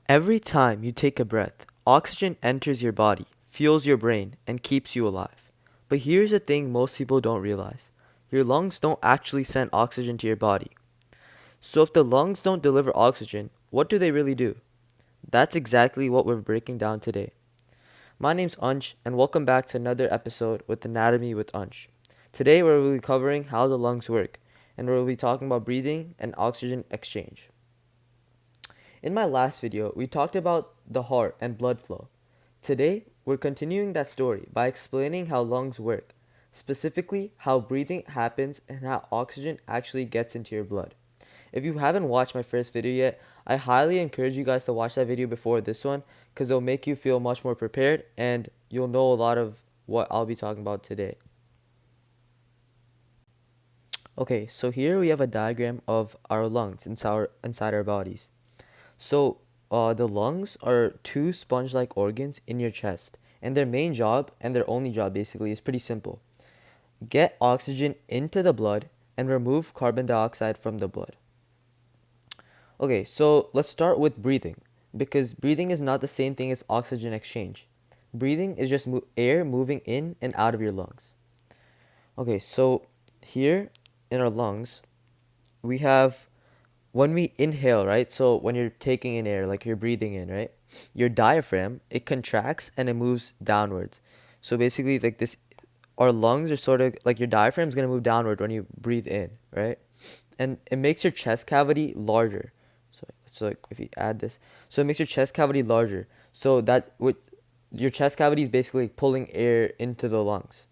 Every time you take a breath, oxygen enters your body, fuels your brain, and keeps you alive. But here's the thing most people don't realize. Your lungs don't actually send oxygen to your body. So if the lungs don't deliver oxygen, what do they really do? That's exactly what we're breaking down today. My name's Ansh, and welcome back to another episode with Anatomy with Ansh. Today we're covering how the lungs work, and we'll be talking about breathing and oxygen exchange. In my last video, we talked about the heart and blood flow. Today, we're continuing that story by explaining how lungs work, specifically how breathing happens and how oxygen actually gets into your blood. If you haven't watched my first video yet, I highly encourage you guys to watch that video before this one because it'll make you feel much more prepared and you'll know a lot of what I'll be talking about today. Okay, so here we have a diagram of our lungs inside our bodies. So, the lungs are two sponge-like organs in your chest, and their main job and their only job basically is pretty simple. Get oxygen into the blood and remove carbon dioxide from the blood. Okay, so let's start with breathing, because breathing is not the same thing as oxygen exchange. Breathing is just air moving in and out of your lungs. Okay, so here in our lungs, we have when we inhale, right? So when you're taking in air, like you're breathing in, right? Your diaphragm, it contracts and it moves downwards. So basically, like this, our lungs are sort of like your diaphragm is going to move downward when you breathe in, right? And it makes your chest cavity larger. So like if you add this, so it makes your chest cavity larger. So that with your chest cavity is basically pulling air into the lungs.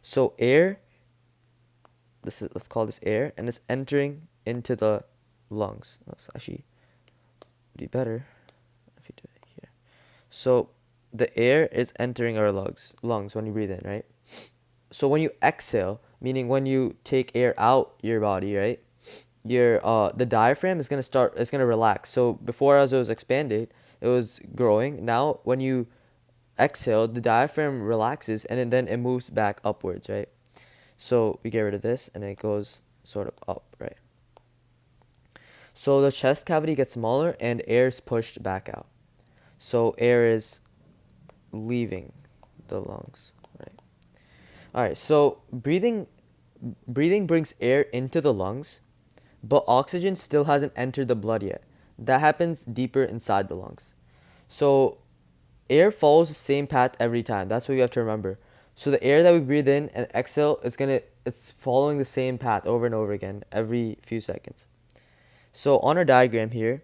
So air, let's call this air, and it's entering into the lungs. That's actually be better if you do it here. So the air is entering our lungs when you breathe in, right? So when you exhale, meaning when you take air out your body, right? Your the diaphragm is gonna relax. So before as it was expanded, it was growing. Now when you exhale, the diaphragm relaxes and then it moves back upwards, right? So we get rid of this and it goes sort of up, right? So the chest cavity gets smaller and air is pushed back out. So air is leaving the lungs, right? All right, so breathing brings air into the lungs, but oxygen still hasn't entered the blood yet. That happens deeper inside the lungs. So air follows the same path every time. That's what you have to remember. So the air that we breathe in and exhale it's following the same path over and over again every few seconds. So on our diagram here,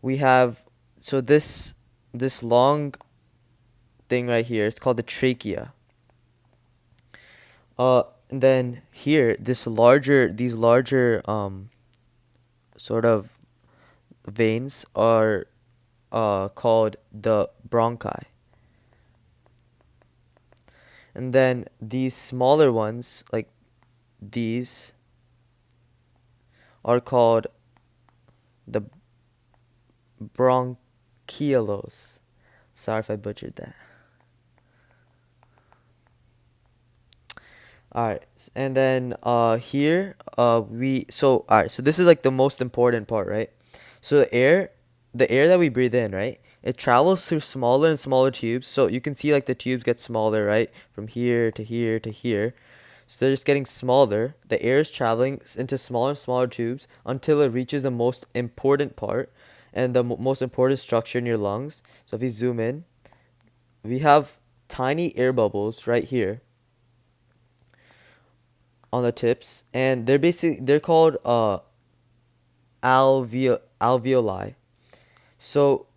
we have so this long thing right here. It's called the trachea. And then here, these larger sort of veins are called the bronchi. And then these smaller ones, like these, are called the bronchioles. Sorry if I butchered that. All right, and then here all right, so this is like the most important part, right? So the air that we breathe in, right? It travels through smaller and smaller tubes. So you can see like the tubes get smaller, right? From here to here to here. So they're just getting smaller. The air is traveling into smaller and smaller tubes until it reaches the most important part and the most important structure in your lungs. So if you zoom in, we have tiny air bubbles right here on the tips, and they're called alveoli. So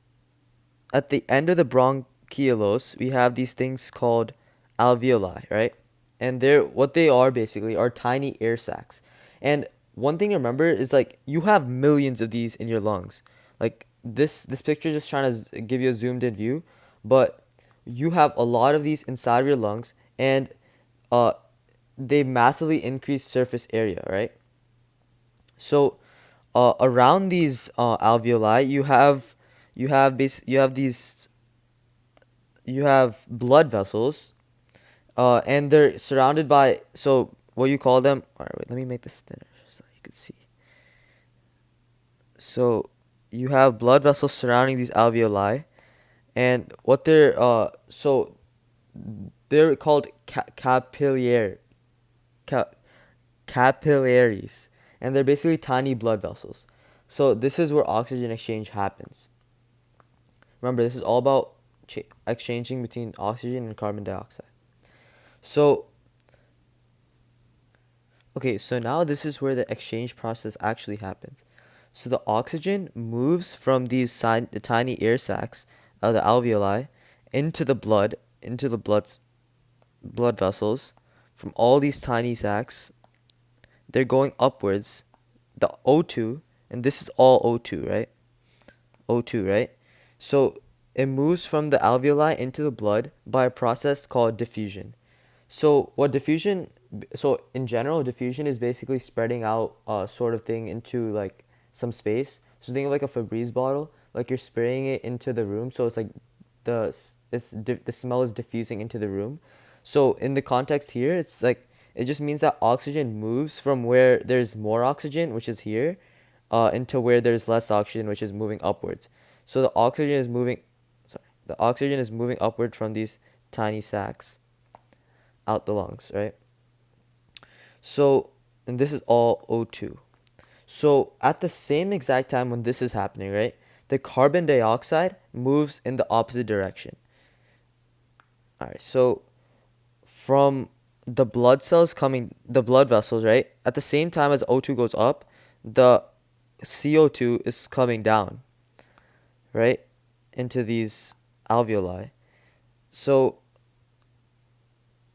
at the end of the bronchioles, we have these things called alveoli, right? And they're what they are basically are tiny air sacs. And one thing to remember is like you have millions of these in your lungs. Like this picture is just trying to give you a zoomed in view, but you have a lot of these inside of your lungs, and uh they massively increase surface area, right? So around these alveoli, you have blood vessels, and they're surrounded by so what you call them. All right, wait, let me make this thinner so you can see. So you have blood vessels surrounding these alveoli, and what they're called ca- capillaries, and they're basically tiny blood vessels. So this is where oxygen exchange happens. Remember, this is all about exchanging between oxygen and carbon dioxide. So, okay, so now this is where the exchange process actually happens. So the oxygen moves from these the tiny air sacs, the alveoli, into the blood vessels. From all these tiny sacs, they're going upwards. The O2, and this is all O2, right? O2, right? So it moves from the alveoli into the blood by a process called diffusion. So in general, diffusion is basically spreading out sort of thing into like some space. So think of like a Febreze bottle, like you're spraying it into the room. So it's like the smell is diffusing into the room. So in the context here, it's like it just means that oxygen moves from where there's more oxygen, which is here, into where there's less oxygen, which is moving upwards. So the oxygen is moving upward from these tiny sacs out the lungs, right? So, and this is all O2. So, at the same exact time when this is happening, right, the carbon dioxide moves in the opposite direction. All right, so from the blood vessels, right, at the same time as O2 goes up, the CO2 is coming down, right, into these alveoli. So,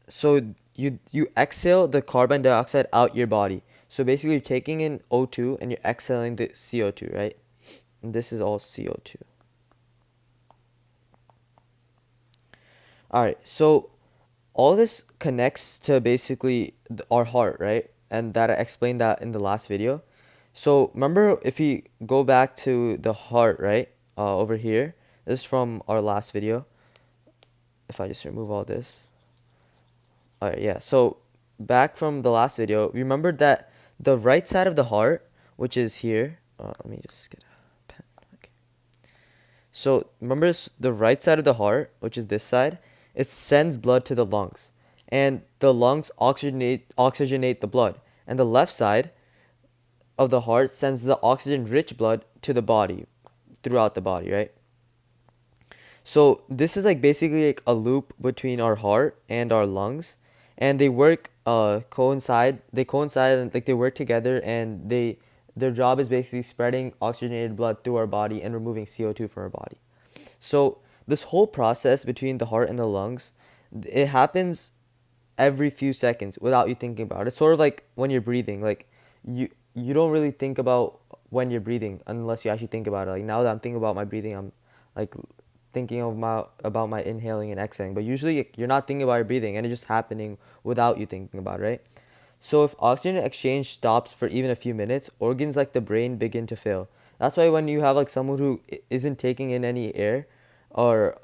so you exhale the carbon dioxide out your body. So basically you're taking in O2 and you're exhaling the CO2, right? And this is all CO2. All right. So all this connects to basically our heart, right? And that I explained that in the last video. So remember, if you go back to the heart, right? Over here. This is from our last video. If I just remove all this. All right, yeah. So back from the last video, remember that the right side of the heart, which is here, let me just get a pen. Okay. So remember the right side of the heart, which is this side, it sends blood to the lungs, and the lungs oxygenate the blood, and the left side of the heart sends the oxygen-rich blood to the body, throughout the body, right? So this is like basically like a loop between our heart and our lungs, and they work coincide. They coincide and like they work together, and their job is basically spreading oxygenated blood through our body and removing CO2 from our body. So this whole process between the heart and the lungs, it happens every few seconds without you thinking about it. It's sort of like when you're breathing. Like you don't really think about when you're breathing unless you actually think about it. Like now that I'm thinking about my breathing, I'm like thinking of about my inhaling and exhaling. But usually you're not thinking about your breathing, and it's just happening without you thinking about it, right? So if oxygen exchange stops for even a few minutes, organs like the brain begin to fail. That's why when you have like someone who isn't taking in any air, or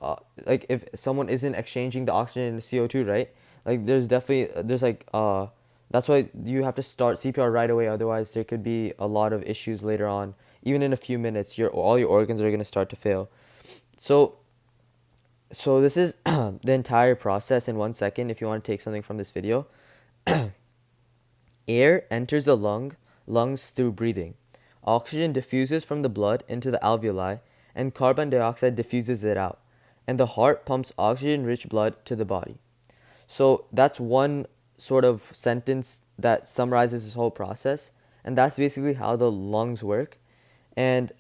like if someone isn't exchanging the oxygen and the CO2, right? Like there's like that's why you have to start CPR right away. Otherwise, there could be a lot of issues later on. Even in a few minutes, all your organs are gonna start to fail. So this is the entire process in 1 second. If you want to take something from this video, air enters the lungs through breathing. Oxygen diffuses from the blood into the alveoli, and carbon dioxide diffuses it out. And the heart pumps oxygen-rich blood to the body. So that's one sort of sentence that summarizes this whole process, and that's basically how the lungs work. And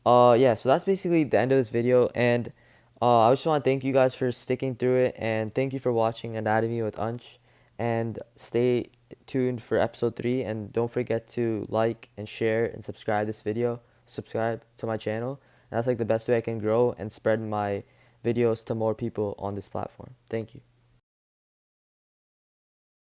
yeah, so that's basically the end of this video. And I just want to thank you guys for sticking through it, and thank you for watching Anatomy with Ansh. And stay tuned for episode 3, and don't forget to like and share and subscribe this video. Subscribe to my channel. And that's like the best way I can grow and spread my videos to more people on this platform. Thank you.